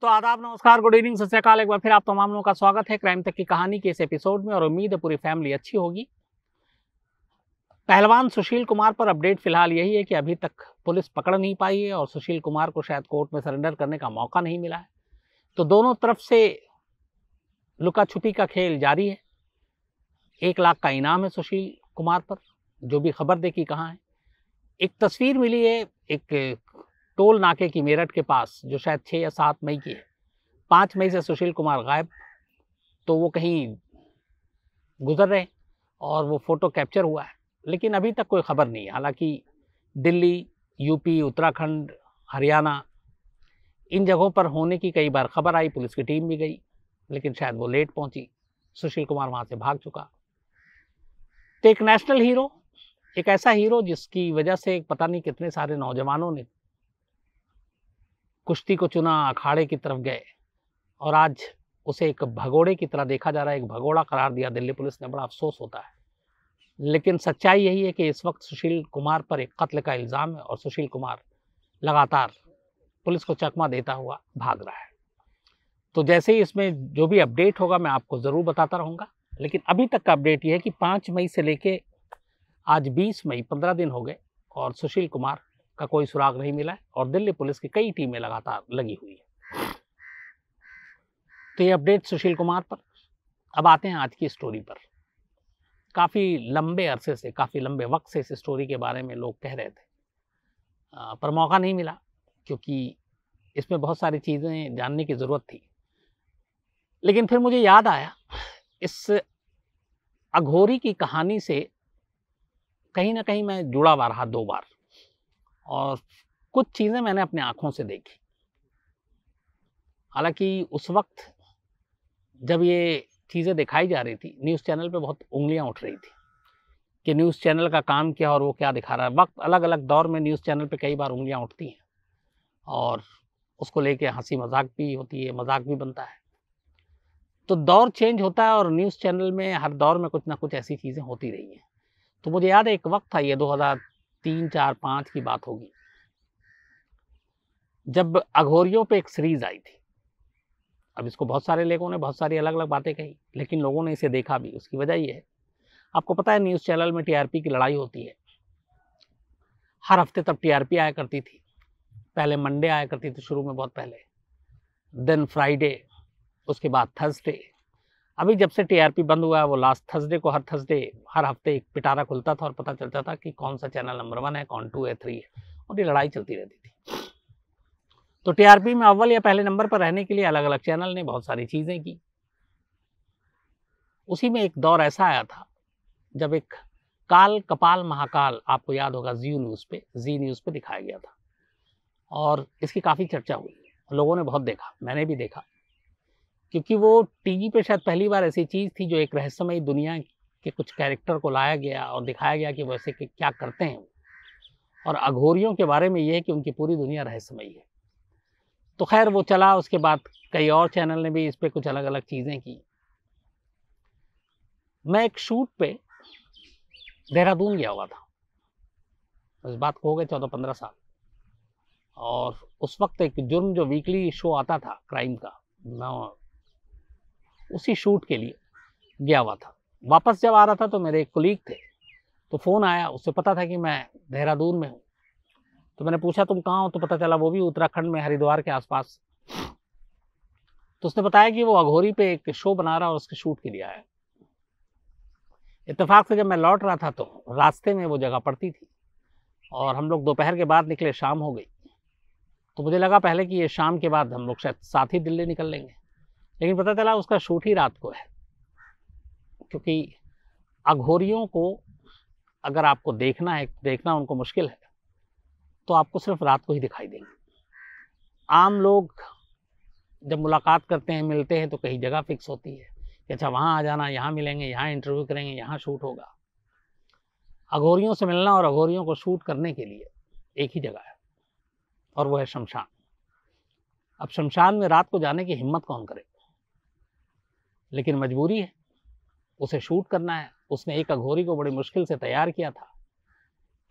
तो आदाब, नमस्कार, गुड इवनिंग, सत श्री अकाल। एक बार फिर आप तमाम लोगों का स्वागत है क्राइम तक की कहानी के इस एपिसोड में और उम्मीद है पूरी फैमिली अच्छी होगी। पहलवान सुशील कुमार पर अपडेट फिलहाल यही है कि अभी तक पुलिस पकड़ नहीं पाई है और सुशील कुमार को शायद कोर्ट में सरेंडर करने का मौका नहीं मिला है। तो दोनों तरफ से लुका छुपी का खेल जारी है। 1 लाख का इनाम है सुशील कुमार पर, जो भी खबर दे कि कहाँ है। एक तस्वीर मिली है एक टोल नाके की मेरठ के पास, जो शायद 6 या 7 मई की है। 5 मई से सुशील कुमार गायब, तो वो कहीं गुजर रहे और वो फोटो कैप्चर हुआ है, लेकिन अभी तक कोई खबर नहीं है। हालांकि दिल्ली, यूपी, उत्तराखंड, हरियाणा, इन जगहों पर होने की कई बार खबर आई, पुलिस की टीम भी गई, लेकिन शायद वो लेट पहुंची। सुशील कुमार वहां से भाग चुका। तो एक नेशनल हीरो, एक ऐसा हीरो जिसकी वजह से पता नहीं कितने सारे नौजवानों ने कुश्ती को चुना, अखाड़े की तरफ गए, और आज उसे एक भगोड़े की तरह देखा जा रहा है। एक भगोड़ा करार दिया दिल्ली पुलिस ने। बड़ा अफसोस होता है, लेकिन सच्चाई यही है कि इस वक्त सुशील कुमार पर एक कत्ल का इल्ज़ाम है और सुशील कुमार लगातार पुलिस को चकमा देता हुआ भाग रहा है। तो जैसे ही इसमें जो भी अपडेट होगा मैं आपको ज़रूर बताता रहूँगा, लेकिन अभी तक का अपडेट ये है कि 5 मई से लेके आज 20 मई 15 दिन हो गए और सुशील कुमार का कोई सुराग नहीं मिला है और दिल्ली पुलिस की कई टीमें लगातार लगी हुई है। तो ये अपडेट सुशील कुमार पर। अब आते हैं आज की स्टोरी पर। काफ़ी लंबे अरसे से, काफ़ी लंबे वक्त से इस स्टोरी के बारे में लोग कह रहे थे, पर मौका नहीं मिला, क्योंकि इसमें बहुत सारी चीज़ें जानने की ज़रूरत थी। लेकिन फिर मुझे याद आया, इस अघोरी की कहानी से कहीं ना कहीं मैं जुड़ा हुआ रहा 2 बार, और कुछ चीज़ें मैंने अपने आंखों से देखी। हालांकि उस वक्त जब ये चीज़ें दिखाई जा रही थी, न्यूज़ चैनल पे बहुत उंगलियां उठ रही थी कि न्यूज़ चैनल का काम क्या और वो क्या दिखा रहा है। वक्त अलग अलग दौर में न्यूज़ चैनल पे कई बार उंगलियां उठती हैं और उसको लेके हंसी मजाक भी होती है, मजाक भी बनता है। तो दौर चेंज होता है और न्यूज़ चैनल में हर दौर में कुछ ना कुछ ऐसी चीज़ें होती रही हैं। तो मुझे याद है एक वक्त था, ये 2003, 4, 5 की बात होगी, जब अघोरियों पे एक सीरीज आई थी। अब इसको बहुत सारे लोगों ने बहुत सारी अलग अलग बातें कही, लेकिन लोगों ने इसे देखा भी। उसकी वजह ये है, आपको पता है न्यूज़ चैनल में टीआरपी की लड़ाई होती है। हर हफ्ते तब टीआरपी आया करती थी। पहले मंडे आया करती थी शुरू में, बहुत पहले, देन फ्राइडे, उसके बाद थर्सडे। अभी जब से टीआरपी बंद हुआ है, वो लास्ट थर्सडे को, हर थर्सडे हर हफ्ते एक पिटारा खुलता था और पता चलता था कि कौन सा चैनल नंबर 1 है, कौन 2 है, 3 है, और ये लड़ाई चलती रहती थी। तो टीआरपी में अव्वल या पहले नंबर पर रहने के लिए अलग अलग चैनल ने बहुत सारी चीज़ें की। उसी में एक दौर ऐसा आया था जब एक काल कपाल महाकाल, आपको याद होगा, जी न्यूज़ पे दिखाया गया था और इसकी काफ़ी चर्चा हुई। लोगों ने बहुत देखा, मैंने भी देखा, क्योंकि वो टीवी पे शायद पहली बार ऐसी चीज़ थी जो एक रहस्यमयी दुनिया के कुछ कैरेक्टर को लाया गया और दिखाया गया कि वैसे क्या करते हैं। और अघोरियों के बारे में ये है कि उनकी पूरी दुनिया रहस्यमयी है। तो खैर वो चला। उसके बाद कई और चैनल ने भी इस पर कुछ अलग अलग चीज़ें की। मैं एक शूट पे देहरादून गया हुआ था, इस बात को हो गए 14-15 साल, और उस वक्त एक जुर्म जो वीकली शो आता था क्राइम का, मैं उसी शूट के लिए गया हुआ था। वापस जब आ रहा था तो मेरे एक कोलीग थे, तो फ़ोन आया, उससे पता था कि मैं देहरादून में हूँ। तो मैंने पूछा तुम कहाँ हो, तो पता चला वो भी उत्तराखंड में, हरिद्वार के आसपास। तो उसने बताया कि वो अघोरी पे एक शो बना रहा और उसके शूट के लिए आया। इत्तेफाक से जब मैं लौट रहा था तो रास्ते में वो जगह पड़ती थी और हम लोग दोपहर के बाद निकले, शाम हो गई। तो मुझे लगा पहले कि ये शाम के बाद हम लोग शायद साथ ही दिल्ली निकल लेंगे, लेकिन पता चला उसका शूट ही रात को है। क्योंकि अघोरियों को अगर आपको देखना है, देखना उनको मुश्किल है, तो आपको सिर्फ रात को ही दिखाई देंगे। आम लोग जब मुलाकात करते हैं, मिलते हैं, तो कहीं जगह फिक्स होती है कि अच्छा वहाँ आ जाना, यहाँ मिलेंगे, यहाँ इंटरव्यू करेंगे, यहाँ शूट होगा। अघोरियों से मिलना और अघोरियों को शूट करने के लिए एक ही जगह है, और वो है शमशान। अब शमशान में रात को जाने की हिम्मत कौन करे, लेकिन मजबूरी है, उसे शूट करना है। उसने एक अघोरी को बड़ी मुश्किल से तैयार किया था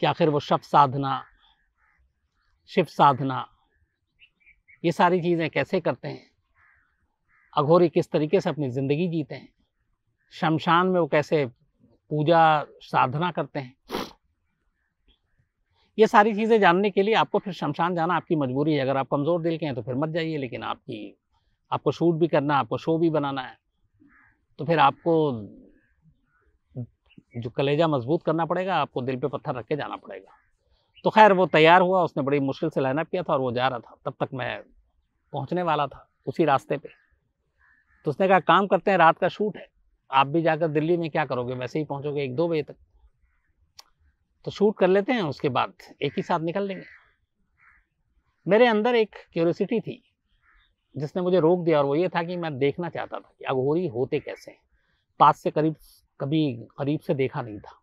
कि आखिर वो शिव साधना, ये सारी चीज़ें कैसे करते हैं, अघोरी किस तरीके से अपनी ज़िंदगी जीते हैं, शमशान में वो कैसे पूजा साधना करते हैं, ये सारी चीज़ें जानने के लिए आपको फिर शमशान जाना आपकी मजबूरी है। अगर आप कमज़ोर दिल के हैं तो फिर मत जाइए, लेकिन आपको शूट भी करना है, आपको शो भी बनाना है, तो फिर आपको जो कलेजा मजबूत करना पड़ेगा, आपको दिल पे पत्थर रख के जाना पड़ेगा। तो खैर वो तैयार हुआ, उसने बड़ी मुश्किल से लाइनअप किया था और वो जा रहा था। तब तक मैं पहुँचने वाला था उसी रास्ते पे। तो उसने कहा काम करते हैं, रात का शूट है, आप भी जाकर दिल्ली में क्या करोगे, वैसे ही पहुँचोगे 1-2 बजे तक, तो शूट कर लेते हैं, उसके बाद एक ही साथ निकल लेंगे। मेरे अंदर एक क्यूरियोसिटी थी जिसने मुझे रोक दिया, और वो ये था कि मैं देखना चाहता था कि अघोरी होते कैसे हैं। पास से कभी करीब से देखा नहीं था,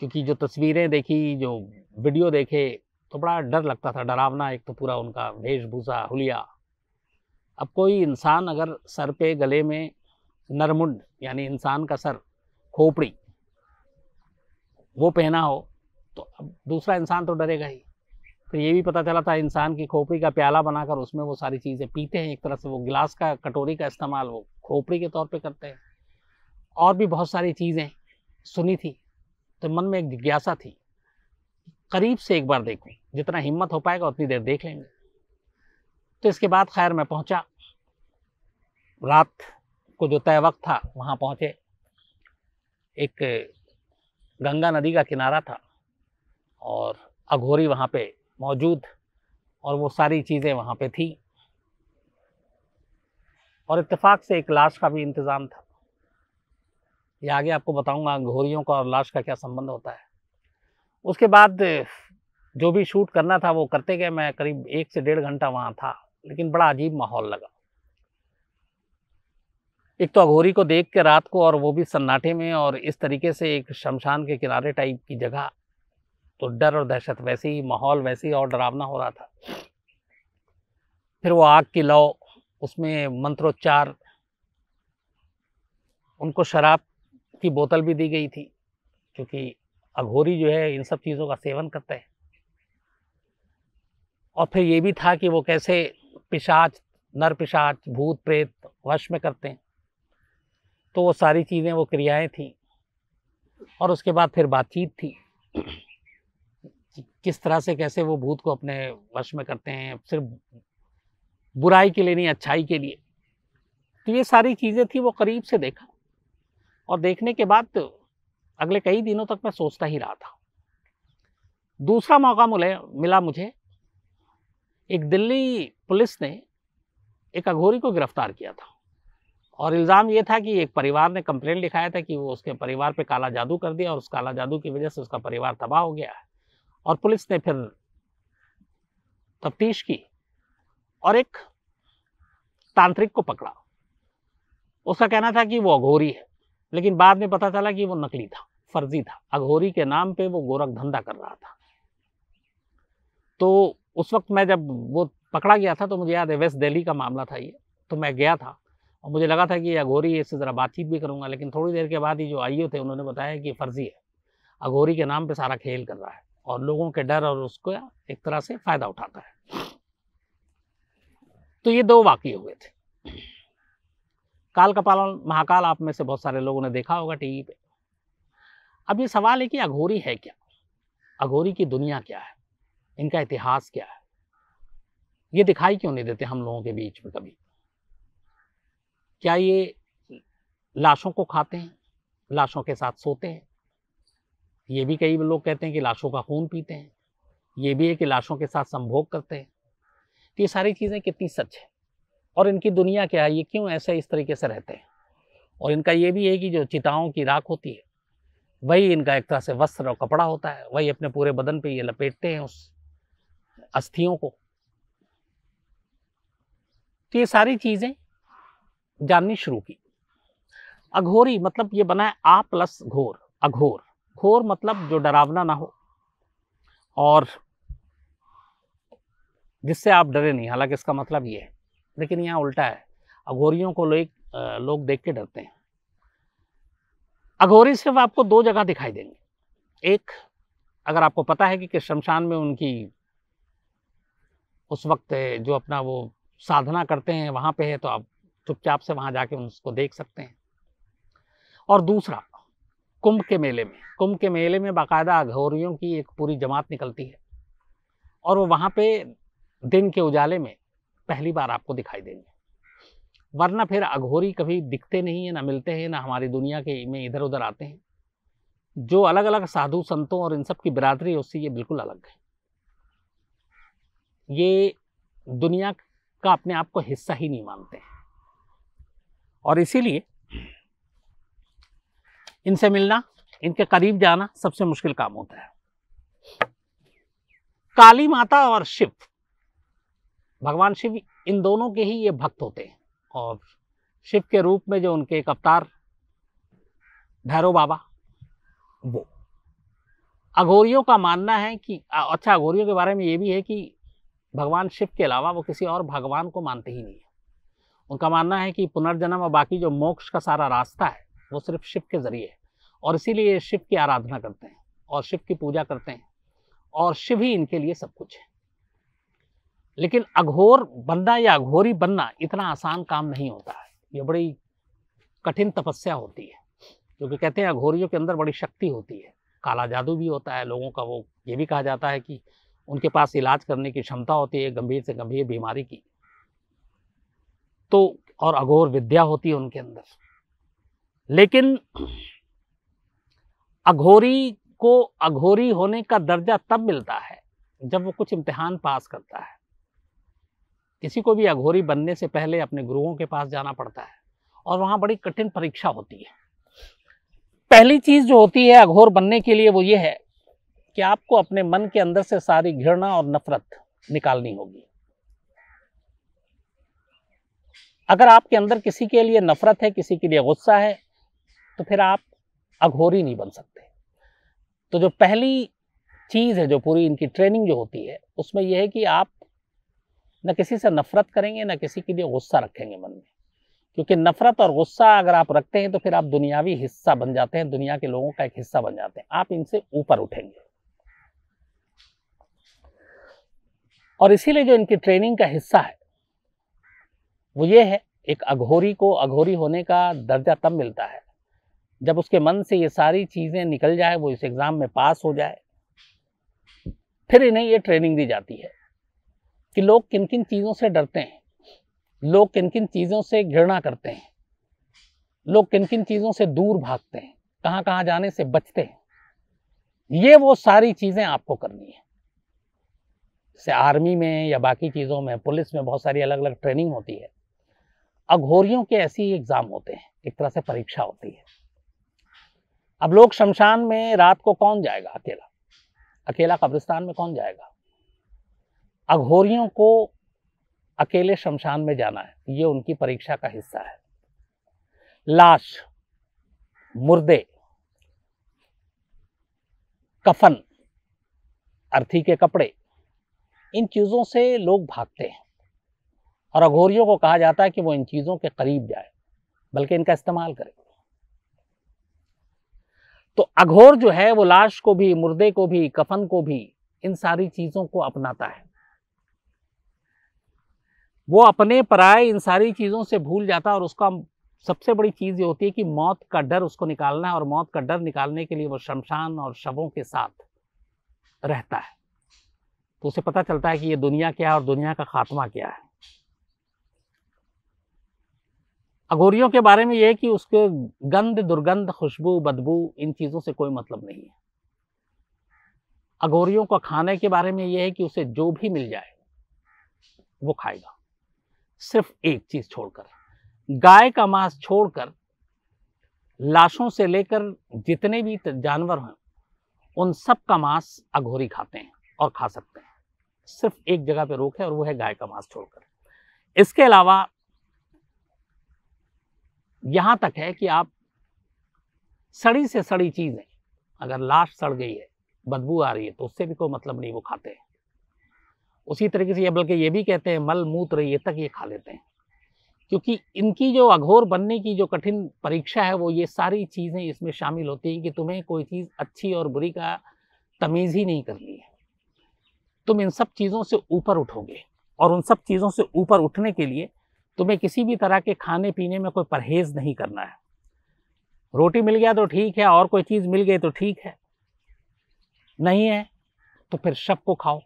क्योंकि जो तस्वीरें देखी, जो वीडियो देखे, तो बड़ा डर लगता था, डरावना। एक तो पूरा उनका वेशभूषा, हुलिया। अब कोई इंसान अगर सर पे गले में नरमुंड यानी इंसान का सर, खोपड़ी वो पहना हो, तो अब दूसरा इंसान तो डरेगा ही। फिर ये भी पता चला था इंसान की खोपड़ी का प्याला बनाकर उसमें वो सारी चीज़ें पीते हैं। एक तरह से वो गिलास का, कटोरी का इस्तेमाल वो खोपड़ी के तौर पे करते हैं। और भी बहुत सारी चीज़ें सुनी थी, तो मन में एक जिज्ञासा थी, करीब से एक बार देखूं, जितना हिम्मत हो पाएगा उतनी देर देख लेंगे। तो इसके बाद खैर मैं पहुंचा, रात को जो तय वक्त था वहां पहुंचे। एक गंगा नदी का किनारा था और अघोरी वहां पे मौजूद, और वो सारी चीज़ें वहां पे थी, और इत्तेफाक से एक लाश का भी इंतज़ाम था। ये आगे आपको बताऊंगा अघोरियों का और लाश का क्या संबंध होता है। उसके बाद जो भी शूट करना था वो करते गए। मैं करीब 1 से 1.5 घंटा वहाँ था, लेकिन बड़ा अजीब माहौल लगा। एक तो अघोरी को देख के रात को, और वो भी सन्नाटे में, और इस तरीके से एक शमशान के किनारे टाइप की जगह, तो डर और दहशत वैसे ही, माहौल वैसे ही और डरावना हो रहा था। फिर वो आग की लौ, उसमें मंत्रोच्चार, उनको शराब की बोतल भी दी गई थी, क्योंकि अघोरी जो है इन सब चीज़ों का सेवन करते हैं। और फिर ये भी था कि वो कैसे पिशाच, नर पिशाच, भूत प्रेत वश में करते हैं। तो वो सारी चीज़ें, वो क्रियाएं थी। और उसके बाद फिर बातचीत थी, किस तरह से कैसे वो भूत को अपने वश में करते हैं, सिर्फ बुराई के लिए नहीं, अच्छाई के लिए। तो ये सारी चीज़ें थी, वो करीब से देखा। और देखने के बाद तो अगले कई दिनों तक मैं सोचता ही रहा था। दूसरा मौका मिला मुझे। एक दिल्ली पुलिस ने एक अघोरी को गिरफ्तार किया था, और इल्ज़ाम ये था कि एक परिवार ने कंप्लेंट लिखाया था कि वो उसके परिवार पे काला जादू कर दिया, और उस काला जादू की वजह से उसका परिवार तबाह हो गया है। और पुलिस ने फिर तफ्तीश की और एक तांत्रिक को पकड़ा। उसका कहना था कि वो अघोरी है, लेकिन बाद में पता चला कि वो नकली था, फर्जी था। अघोरी के नाम पे वो गोरख धंधा कर रहा था। तो उस वक्त मैं जब वो पकड़ा गया था, तो मुझे याद है वेस्ट दिल्ली का मामला था ये। तो मैं गया था और मुझे लगा था कि ये अघोरी है, इससे ज़रा बातचीत भी करूंगा, लेकिन थोड़ी देर के बाद ही जो आईओ थे उन्होंने बताया कि फर्जी है, अघोरी के नाम पे सारा खेल कर रहा है और लोगों के डर और उसको एक तरह से फ़ायदा उठाता है। तो ये 2 वाक़ये हुए थे। काल कपाल महाकाल आप में से बहुत सारे लोगों ने देखा होगा टीवी पे। अब ये सवाल है कि अघोरी है क्या? अघोरी की दुनिया क्या है? इनका इतिहास क्या है? ये दिखाई क्यों नहीं देते हम लोगों के बीच में कभी? क्या ये लाशों को खाते हैं, लाशों के साथ सोते हैं? ये भी कई लोग कहते हैं कि लाशों का खून पीते हैं। ये भी है कि लाशों के साथ संभोग करते हैं। तो ये सारी चीज़ें कितनी सच है और इनकी दुनिया क्या है? ये क्यों ऐसे इस तरीके से रहते हैं? और इनका ये भी है कि जो चिताओं की राख होती है, वही इनका एक तरह से वस्त्र और कपड़ा होता है। वही अपने पूरे बदन पे ये लपेटते हैं उस अस्थियों को। तो ये सारी चीज़ें जाननी शुरू की। अघोरी मतलब ये बना है आ प्लस घोर, अघोर। घोर मतलब जो डरावना ना हो और जिससे आप डरे नहीं, हालांकि इसका मतलब ये है, लेकिन यहाँ उल्टा है। अघोरियों को लोग देख के डरते हैं। अघोरी सिर्फ आपको 2 जगह दिखाई देंगे। एक, अगर आपको पता है कि किस शमशान में उनकी उस वक्त जो अपना वो साधना करते हैं वहाँ पे है, तो आप चुपचाप से वहाँ जाके उसको देख सकते हैं। और दूसरा, कुंभ के मेले में बाकायदा अघोरियों की एक पूरी जमात निकलती है और वो वहाँ पे दिन के उजाले में पहली बार आपको दिखाई देंगे, वरना फिर अघोरी कभी दिखते नहीं है, ना मिलते हैं, ना हमारी दुनिया के में इधर उधर आते हैं। जो अलग अलग साधु संतों और इन सब की बिरादरी है उससे ये बिल्कुल अलग है। ये दुनिया का अपने आप को हिस्सा ही नहीं मानते हैं और इसीलिए इनसे मिलना, इनके करीब जाना सबसे मुश्किल काम होता है। काली माता और शिव, भगवान शिव, इन दोनों के ही ये भक्त होते हैं और शिव के रूप में जो उनके एक अवतार भैरव बाबा, वो अघोरियों का मानना है कि अच्छा, अघोरियों के बारे में ये भी है कि भगवान शिव के अलावा वो किसी और भगवान को मानते ही नहीं है। उनका मानना है कि पुनर्जन्म और बाकी जो मोक्ष का सारा रास्ता है वो सिर्फ शिव के जरिए है और इसीलिए शिव की आराधना करते हैं और शिव की पूजा करते हैं और शिव ही इनके लिए सब कुछ है। लेकिन अघोर बनना या अघोरी बनना इतना आसान काम नहीं होता है, ये बड़ी कठिन तपस्या होती है, क्योंकि कहते हैं अघोरियों के अंदर बड़ी शक्ति होती है, काला जादू भी होता है लोगों का। वो ये भी कहा जाता है कि उनके पास इलाज करने की क्षमता होती है गंभीर से गंभीर बीमारी की, तो और अघोर विद्या होती है उनके अंदर। लेकिन अघोरी को अघोरी होने का दर्जा तब मिलता है जब वो कुछ इम्तिहान पास करता है। किसी को भी अघोरी बनने से पहले अपने गुरुओं के पास जाना पड़ता है और वहां बड़ी कठिन परीक्षा होती है। पहली चीज जो होती है अघोर बनने के लिए वो ये है कि आपको अपने मन के अंदर से सारी घृणा और नफरत निकालनी होगी। अगर आपके अंदर किसी के लिए नफरत है, किसी के लिए गुस्सा है, तो फिर आप अघोरी नहीं बन सकते। तो जो पहली चीज है, जो पूरी इनकी ट्रेनिंग जो होती है, उसमें यह है कि आप न किसी से नफरत करेंगे, न किसी के लिए गुस्सा रखेंगे मन में, क्योंकि नफरत और गुस्सा अगर आप रखते हैं तो फिर आप दुनियावी हिस्सा बन जाते हैं, दुनिया के लोगों का एक हिस्सा बन जाते हैं, आप इनसे ऊपर उठेंगे। और इसीलिए जो इनकी ट्रेनिंग का हिस्सा है वो ये है, एक अघोरी को अघोरी होने का दर्जा तब मिलता है जब उसके मन से ये सारी चीजें निकल जाए, वो इस एग्जाम में पास हो जाए। फिर इन्हें ये ट्रेनिंग दी जाती है कि लोग किन किन चीजों से डरते हैं, लोग किन किन चीजों से घृणा करते हैं, लोग किन किन चीजों से दूर भागते हैं, कहां कहां जाने से बचते हैं। ये वो सारी चीजें आपको करनी है। जैसे आर्मी में या बाकी चीजों में, पुलिस में बहुत सारी अलग अलग ट्रेनिंग होती है, अघोरियों के ऐसे ही एग्जाम होते हैं, एक तरह से परीक्षा होती है। अब लोग शमशान में रात को कौन जाएगा अकेला, अकेला कब्रिस्तान में कौन जाएगा? अघोरियों को अकेले शमशान में जाना है, ये उनकी परीक्षा का हिस्सा है। लाश, मुर्दे, कफन, अर्थी के कपड़े, इन चीजों से लोग भागते हैं और अघोरियों को कहा जाता है कि वो इन चीजों के करीब जाए, बल्कि इनका इस्तेमाल करें। तो अघोर जो है वो लाश को भी, मुर्दे को भी, कफन को भी, इन सारी चीजों को अपनाता है। वो अपने पराये इन सारी चीजों से भूल जाता है और उसका सबसे बड़ी चीज ये होती है कि मौत का डर उसको निकालना है और मौत का डर निकालने के लिए वो शमशान और शवों के साथ रहता है। तो उसे पता चलता है कि ये दुनिया क्या है और दुनिया का खात्मा क्या है। अघोरियों के बारे में यह है कि उसके गंध, दुर्गंध, खुशबू, बदबू, इन चीजों से कोई मतलब नहीं है। अघोरियों को खाने के बारे में यह है कि उसे जो भी मिल जाए वो खाएगा, सिर्फ एक चीज छोड़कर, गाय का मांस छोड़कर लाशों से लेकर जितने भी जानवर हैं उन सब का मांस अघोरी खाते हैं और खा सकते हैं। सिर्फ एक जगह पे रोक है और वो है गाय का मांस छोड़कर। इसके अलावा यहां तक है कि आप सड़ी से सड़ी चीजें, अगर लाश सड़ गई है, बदबू आ रही है, तो उससे भी कोई मतलब नहीं, वो खाते हैं। उसी तरीके से ये, बल्कि ये भी कहते हैं मल मूत्र ये तक ये खा लेते हैं, क्योंकि इनकी जो अघोर बनने की जो कठिन परीक्षा है वो ये सारी चीजें इसमें शामिल होती हैं कि तुम्हें कोई चीज अच्छी और बुरी का तमीज ही नहीं करनी है, तुम इन सब चीजों से ऊपर उठोगे और उन सब चीज़ों से ऊपर उठने के लिए तुम्हें किसी भी तरह के खाने पीने में कोई परहेज़ नहीं करना है। रोटी मिल गया तो ठीक है, और कोई चीज़ मिल गई तो ठीक है, नहीं है तो फिर शब को खाओ।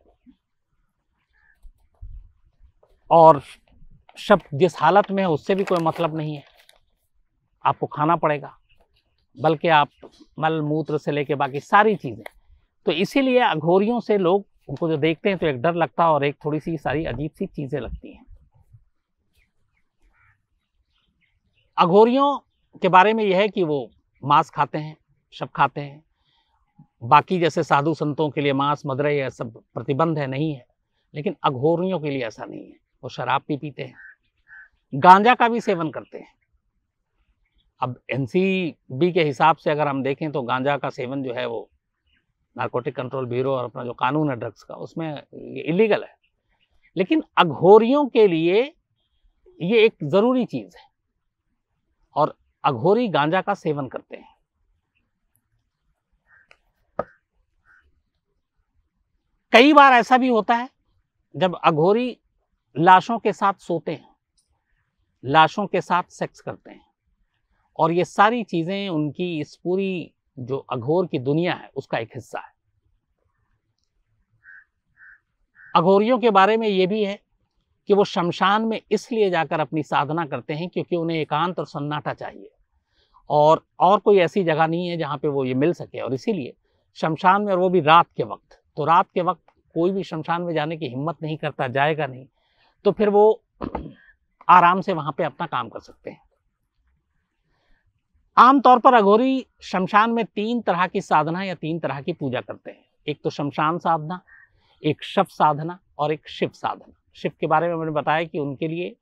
और शब जिस हालत में है उससे भी कोई मतलब नहीं है, आपको खाना पड़ेगा, बल्कि आप मल मूत्र से लेके बाकी सारी चीज़ें। तो इसीलिए अघोरियों से लोग उनको जो देखते हैं तो एक डर लगता है और एक थोड़ी सी सारी अजीब सी चीज़ें लगती हैं। अघोरियों के बारे में यह है कि वो मांस खाते हैं, शब खाते हैं। बाकी जैसे साधु संतों के लिए मांस मदिरा यह सब प्रतिबंध है, नहीं है, लेकिन अघोरियों के लिए ऐसा नहीं है। वो शराब भी पीते हैं, गांजा का भी सेवन करते हैं। अब एनसीबी के हिसाब से अगर हम देखें तो गांजा का सेवन जो है वो नारकोटिक कंट्रोल ब्यूरो और अपना जो कानून है ड्रग्स का, उसमें ये इलीगल है। लेकिन अघोरियों के लिए ये एक ज़रूरी चीज़ है और अघोरी गांजा का सेवन करते हैं। कई बार ऐसा भी होता है जब अघोरी लाशों के साथ सोते हैं, लाशों के साथ सेक्स करते हैं, और ये सारी चीज़ें उनकी इस पूरी जो अघोर की दुनिया है उसका एक हिस्सा है। अघोरियों के बारे में ये भी है कि वो शमशान में इसलिए जाकर अपनी साधना करते हैं क्योंकि उन्हें एकांत और सन्नाटा चाहिए, और कोई ऐसी जगह नहीं है जहाँ पे वो ये मिल सके, और इसीलिए शमशान में, और वो भी रात के वक्त। तो रात के वक्त कोई भी शमशान में जाने की हिम्मत नहीं करता, जाएगा नहीं, तो फिर वो आराम से वहाँ पे अपना काम कर सकते हैं। आमतौर पर अघोरी शमशान में 3 तरह की साधना या 3 तरह की पूजा करते हैं। एक तो शमशान साधना, एक शव साधना और एक शिव साधना। शिव के बारे में मैंने बताया कि उनके लिए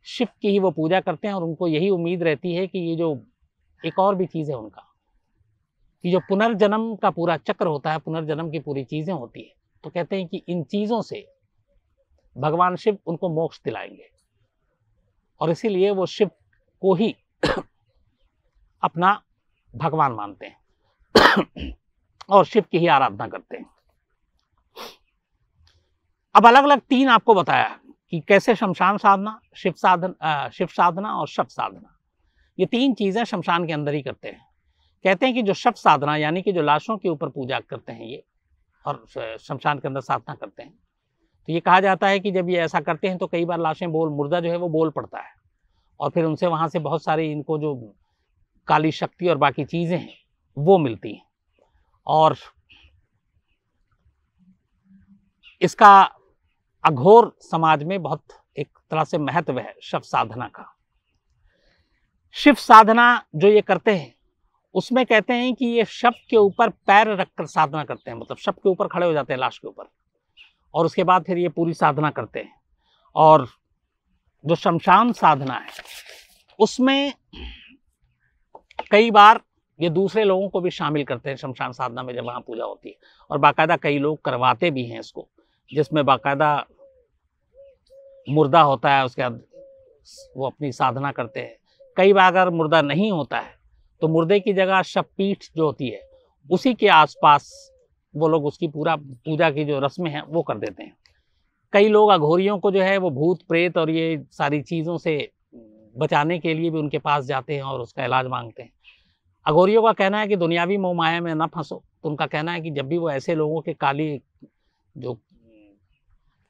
शिव की ही वो पूजा करते हैं और उनको यही उम्मीद रहती है कि ये जो एक और भी चीज़ है उनका, कि जो पुनर्जन्म का पूरा चक्र होता है, पुनर्जन्म की पूरी चीज़ें होती है, तो कहते हैं कि इन चीज़ों से भगवान शिव उनको मोक्ष दिलाएंगे, और इसीलिए वो शिव को ही अपना भगवान मानते हैं और शिव की ही आराधना करते हैं। अब अलग अलग 3 आपको बताया कि कैसे शमशान साधना, शिव साधना और शव साधना, ये 3 चीज़ें शमशान के अंदर ही करते हैं। कहते हैं कि जो शव साधना यानी कि जो लाशों के ऊपर पूजा करते हैं ये, और शमशान के अंदर साधना करते हैं, तो ये कहा जाता है कि जब ये ऐसा करते हैं तो कई बार लाशें मुर्दा जो है वो बोल पड़ता है, और फिर उनसे वहाँ से बहुत सारी इनको जो काली शक्ति और बाकी चीज़ें हैं वो मिलती हैं, और इसका अघोर समाज में बहुत एक तरह से महत्व है शव साधना का। शिव साधना जो ये करते हैं उसमें कहते हैं कि ये शव के ऊपर पैर रखकर साधना करते हैं, मतलब शव के ऊपर खड़े हो जाते हैं, लाश के ऊपर, और उसके बाद फिर ये पूरी साधना करते हैं। और जो शमशान साधना है उसमें कई बार ये दूसरे लोगों को भी शामिल करते हैं शमशान साधना में जब वहाँ पूजा होती है, और बाकायदा कई लोग करवाते भी हैं इसको, जिसमें बाकायदा मुर्दा होता है, उसके बाद वो अपनी साधना करते हैं। कई बार अगर मुर्दा नहीं होता है तो मुर्दे की जगह शवपीठ जो होती है उसी के आसपास वो लोग उसकी पूरा पूजा की जो रस्में हैं वो कर देते हैं। कई लोग अघोरियों को जो है वो भूत प्रेत और ये सारी चीज़ों से बचाने के लिए भी उनके पास जाते हैं और उसका इलाज मांगते हैं। अघोरियों का कहना है कि दुनियावी मोह माया में न फंसो, तो उनका कहना है कि जब भी वो ऐसे लोगों के जो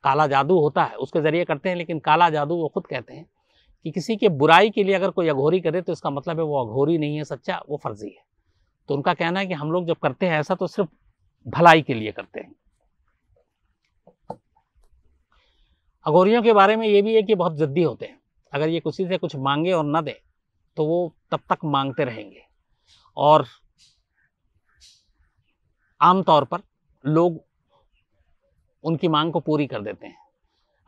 काला जादू होता है उसके ज़रिए करते हैं, लेकिन काला जादू वो खुद कहते हैं कि किसी के बुराई के लिए अगर कोई अघोरी करे तो इसका मतलब है वो अघोरी नहीं है सच्चा, वो फर्जी है। तो उनका कहना है कि हम लोग जब करते हैं ऐसा तो सिर्फ भलाई के लिए करते हैं। अघोरियों के बारे में ये भी है कि बहुत ज़िद्दी होते हैं, अगर ये किसी से कुछ मांगे और न दे तो वो तब तक मांगते रहेंगे, और आमतौर पर लोग उनकी मांग को पूरी कर देते हैं।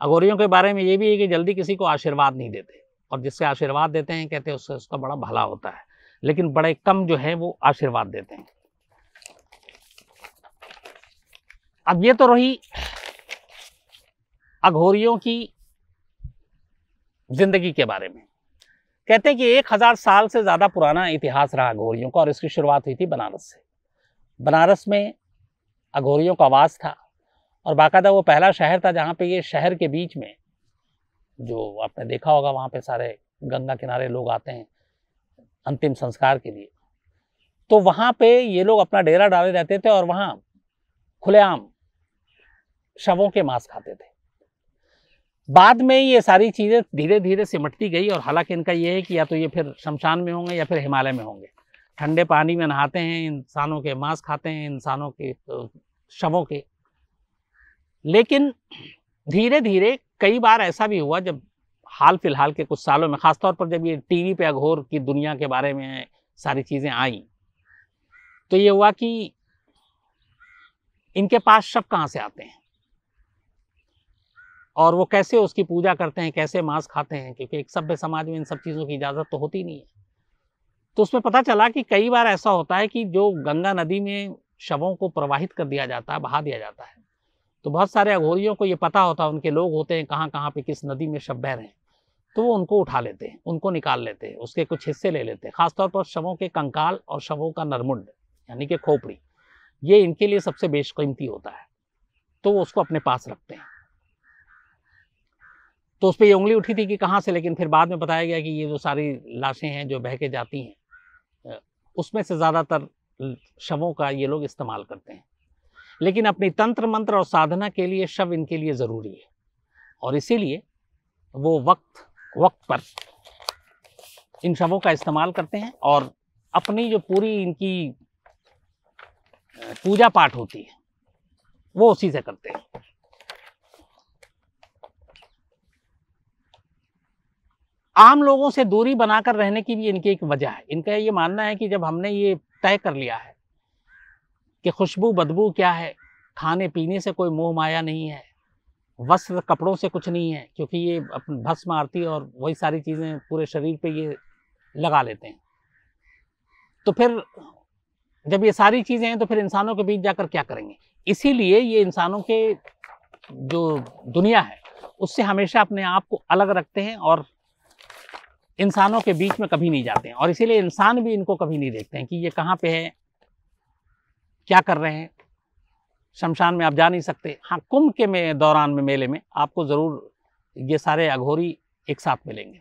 अघोरियों के बारे में ये भी है कि जल्दी किसी को आशीर्वाद नहीं देते, और जिससे आशीर्वाद देते हैं कहते हैं उससे उसका बड़ा भला होता है, लेकिन बड़े कम जो है वो आशीर्वाद देते हैं। अब ये तो रही अघोरियों की जिंदगी के बारे में। कहते हैं कि 1000 साल से ज़्यादा पुराना इतिहास रहा अघोरियों का, और इसकी शुरुआत हुई थी बनारस से। बनारस में अघोरियों का वास था, और बाकायदा वो पहला शहर था जहाँ पे ये शहर के बीच में, जो आपने देखा होगा वहाँ पे सारे गंगा किनारे लोग आते हैं अंतिम संस्कार के लिए, तो वहाँ पे ये लोग अपना डेरा डाले रहते थे और वहाँ खुलेआम शवों के मांस खाते थे। बाद में ये सारी चीज़ें धीरे धीरे सिमटती गई और हालांकि इनका ये है कि या तो ये फिर शमशान में होंगे या फिर हिमालय में होंगे, ठंडे पानी में नहाते हैं, इंसानों के मांस खाते हैं, इंसानों के शवों के। लेकिन धीरे धीरे कई बार ऐसा भी हुआ, जब हाल फिलहाल के कुछ सालों में, खासतौर पर जब ये टीवी पे अघोर की दुनिया के बारे में सारी चीज़ें आई, तो ये हुआ कि इनके पास शव कहाँ से आते हैं और वो कैसे उसकी पूजा करते हैं, कैसे मांस खाते हैं, क्योंकि एक सभ्य समाज में इन सब चीज़ों की इजाज़त तो होती नहीं है। तो उसमें पता चला कि कई बार ऐसा होता है कि जो गंगा नदी में शवों को प्रवाहित कर दिया जाता है, बहा दिया जाता है, तो बहुत सारे अघोरियों को ये पता होता है, उनके लोग होते हैं कहाँ कहाँ पे किस नदी में शव बह रहे हैं, तो वो उनको उठा लेते हैं, उनको निकाल लेते हैं, उसके कुछ हिस्से ले लेते हैं। खासतौर पर शवों के कंकाल और शवों का नरमुंड यानी कि खोपड़ी, ये इनके लिए सबसे बेशकीमती होता है, तो वो उसको अपने पास रखते हैं। तो उस पर ये उंगली उठी थी कि कहाँ से, लेकिन फिर बाद में बताया गया कि ये जो सारी लाशें हैं जो बह के जाती हैं, उसमें से ज़्यादातर शवों का ये लोग इस्तेमाल करते हैं। लेकिन अपनी तंत्र मंत्र और साधना के लिए शव इनके लिए ज़रूरी है और इसीलिए वो वक्त वक्त पर इन शवों का इस्तेमाल करते हैं और अपनी जो पूरी इनकी पूजा पाठ होती है वो उसी से करते हैं। आम लोगों से दूरी बनाकर रहने की भी इनकी एक वजह है। इनका ये मानना है कि जब हमने ये तय कर लिया है कि खुशबू बदबू क्या है, खाने पीने से कोई मोह माया नहीं है, वस्त्र कपड़ों से कुछ नहीं है, क्योंकि ये अपनी भस्म आरती और वही सारी चीज़ें पूरे शरीर पे ये लगा लेते हैं, तो फिर जब ये सारी चीज़ें हैं तो फिर इंसानों के बीच जाकर क्या करेंगे। इसीलिए ये इंसानों के जो दुनिया है उससे हमेशा अपने आप को अलग रखते हैं और इंसानों के बीच में कभी नहीं जाते हैं, और इसीलिए इंसान भी इनको कभी नहीं देखते हैं कि ये कहाँ पे है, क्या कर रहे हैं। शमशान में आप जा नहीं सकते। हाँ, कुंभ के दौरान में मेले में आपको ज़रूर ये सारे अघोरी एक साथ मिलेंगे।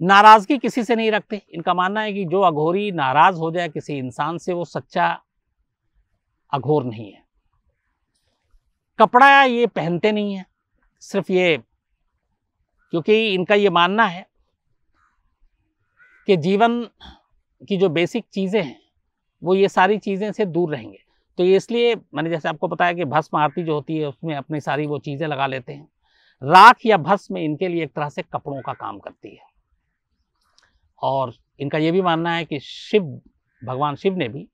नाराज़गी किसी से नहीं रखते। इनका मानना है कि जो अघोरी नाराज़ हो जाए किसी इंसान से वो सच्चा अघोर नहीं है। कपड़ा ये पहनते नहीं है, सिर्फ ये, क्योंकि इनका ये मानना है कि जीवन की जो बेसिक चीज़ें हैं वो ये सारी चीज़ें से दूर रहेंगे। तो ये इसलिए मैंने जैसे आपको बताया कि भस्म आरती जो होती है उसमें अपनी सारी वो चीज़ें लगा लेते हैं। राख या भस्म इनके लिए एक तरह से कपड़ों का काम करती है। और इनका ये भी मानना है कि भगवान शिव ने भी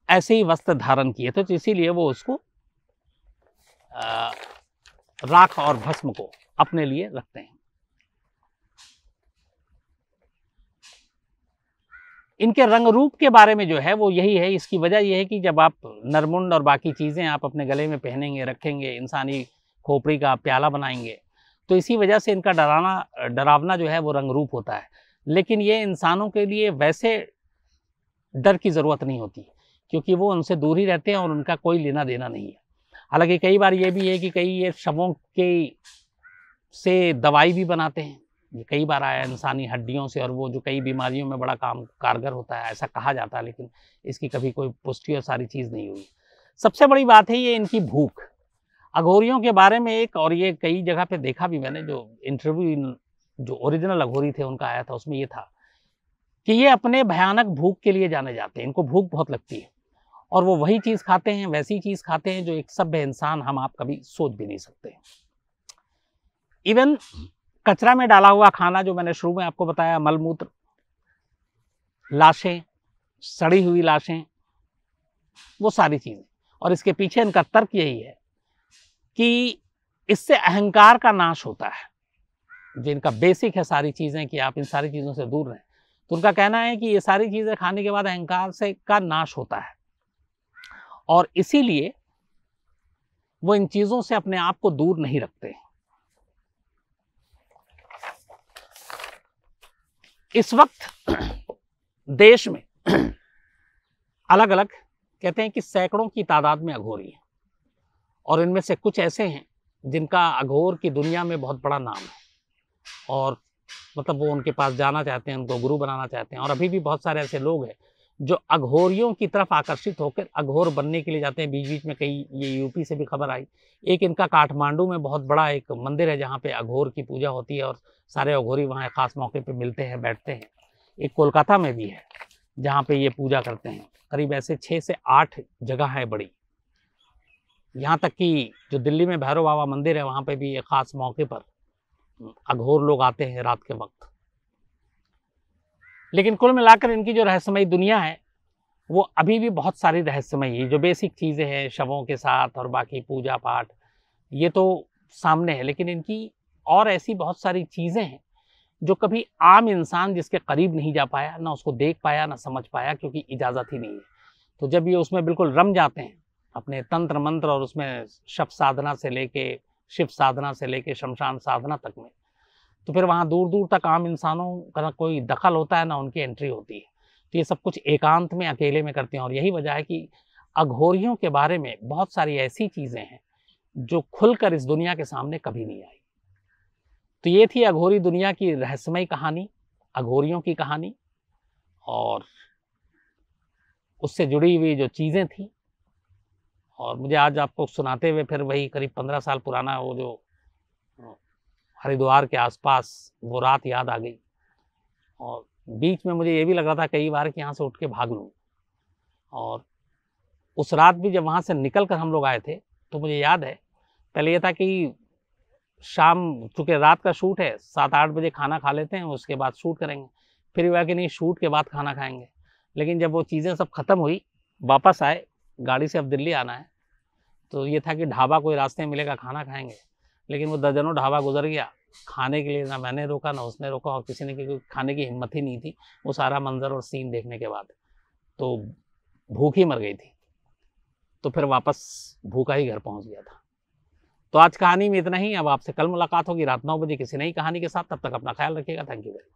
ऐसे ही वस्त्र धारण किए थे, तो इसीलिए वो उसको राख और भस्म को अपने लिए रखते हैं। इनके रंग रूप के बारे में जो है वो यही है। इसकी वजह यह है कि जब आप नरमुंड और बाकी चीज़ें आप अपने गले में पहनेंगे, रखेंगे, इंसानी खोपड़ी का प्याला बनाएंगे, तो इसी वजह से इनका डरावना जो है वो रंग रूप होता है। लेकिन ये इंसानों के लिए वैसे डर की ज़रूरत नहीं होती, क्योंकि वो उनसे दूर ही रहते हैं और उनका कोई लेना देना नहीं है। हालांकि कई बार ये भी है कि कई ये शवों के से दवाई भी बनाते हैं। ये कई बार आया इंसानी हड्डियों से, और वो जो कई बीमारियों में बड़ा कारगर होता है ऐसा कहा जाता है, लेकिन इसकी कभी कोई पुष्टि और सारी चीज़ नहीं हुई। सबसे बड़ी बात है ये इनकी भूख। अघोरियों के बारे में एक, और ये कई जगह पे देखा भी मैंने, जो इंटरव्यू जो ओरिजिनल अघोरी थे उनका आया था, उसमें ये था कि ये अपने भयानक भूख के लिए जाने जाते हैं। इनको भूख बहुत लगती है और वो वही चीज़ खाते हैं, वैसी चीज़ खाते हैं जो एक सभ्य इंसान हम आप कभी सोच भी नहीं सकते। इवन कचरा में डाला हुआ खाना, जो मैंने शुरू में आपको बताया, मलमूत्र, लाशें, सड़ी हुई लाशें, वो सारी चीज़ें। और इसके पीछे इनका तर्क यही है कि इससे अहंकार का नाश होता है, जो इनका बेसिक है सारी चीज़ें, कि आप इन सारी चीज़ों से दूर रहें। तो उनका कहना है कि ये सारी चीज़ें खाने के बाद अहंकार से का नाश होता है, और इसीलिए वो इन चीज़ों से अपने आप को दूर नहीं रखते। इस वक्त देश में अलग अलग कहते हैं कि सैकड़ों की तादाद में अघोरी हैं, और इनमें से कुछ ऐसे हैं जिनका अघोर की दुनिया में बहुत बड़ा नाम है और मतलब वो उनके पास जाना चाहते हैं, उनको गुरु बनाना चाहते हैं। और अभी भी बहुत सारे ऐसे लोग हैं जो अघोरियों की तरफ आकर्षित होकर अघोर बनने के लिए जाते हैं। बीच बीच में कई, ये यूपी से भी खबर आई, एक इनका काठमांडू में बहुत बड़ा एक मंदिर है जहाँ पे अघोर की पूजा होती है और सारे अघोरी वहाँ खास मौके पे मिलते हैं, बैठते हैं। एक कोलकाता में भी है जहाँ पे ये पूजा करते हैं। करीब ऐसे 6 से 8 जगह है बड़ी। यहाँ तक कि जो दिल्ली में भैरव बाबा मंदिर है वहाँ पे भी एक खास मौके पर अघोर लोग आते हैं रात के वक्त। लेकिन कुल मिलाकर इनकी जो रहस्यमयी दुनिया है वो अभी भी बहुत सारी रहस्यमयी है। जो बेसिक चीज़ें हैं शवों के साथ और बाकी पूजा पाठ, ये तो सामने है, लेकिन इनकी और ऐसी बहुत सारी चीज़ें हैं जो कभी आम इंसान जिसके करीब नहीं जा पाया, ना उसको देख पाया, ना समझ पाया, क्योंकि इजाज़त ही नहीं है। तो जब ये उसमें बिल्कुल रम जाते हैं अपने तंत्र मंत्र और उसमें शव साधना से लेके शिव साधना से लेके शमशान साधना तक में, तो फिर वहाँ दूर दूर तक आम इंसानों का ना कोई दखल होता है, ना उनकी एंट्री होती है। तो ये सब कुछ एकांत में अकेले में करते हैं और यही वजह है कि अघोरियों के बारे में बहुत सारी ऐसी चीज़ें हैं जो खुलकर इस दुनिया के सामने कभी नहीं आई। तो ये थी अघोरी दुनिया की रहस्यमयी कहानी, अघोरियों की कहानी और उससे जुड़ी हुई जो चीज़ें थी। और मुझे आज आपको सुनाते हुए फिर वही करीब 15 साल पुराना वो जो हरिद्वार के आसपास वो रात याद आ गई। और बीच में मुझे ये भी लग रहा था कई बार कि यहाँ से उठ के भाग लूँ। और उस रात भी जब वहाँ से निकल कर हम लोग आए थे तो मुझे याद है, पहले ये था कि शाम, चूँकि रात का शूट है, 7-8 बजे खाना खा लेते हैं, उसके बाद शूट करेंगे। फिर हुआ कि नहीं, शूट के बाद खाना खाएँगे। लेकिन जब वो चीज़ें सब ख़त्म हुई, वापस आए, गाड़ी से अब दिल्ली आना है, तो ये था कि ढाबा कोई रास्ते में मिलेगा, खाना खाएँगे। लेकिन वो दर्जनों ढाबा गुज़र गया, खाने के लिए ना मैंने रोका, ना उसने रोका और किसी ने, क्योंकि खाने की हिम्मत ही नहीं थी वो सारा मंज़र और सीन देखने के बाद। तो भूख ही मर गई थी। तो फिर वापस भूखा ही घर पहुँच गया था। तो आज कहानी में इतना ही। अब आपसे कल मुलाकात होगी रात 9 बजे किसी नई कहानी के साथ। तब तक अपना ख्याल रखिएगा। Thank you very much.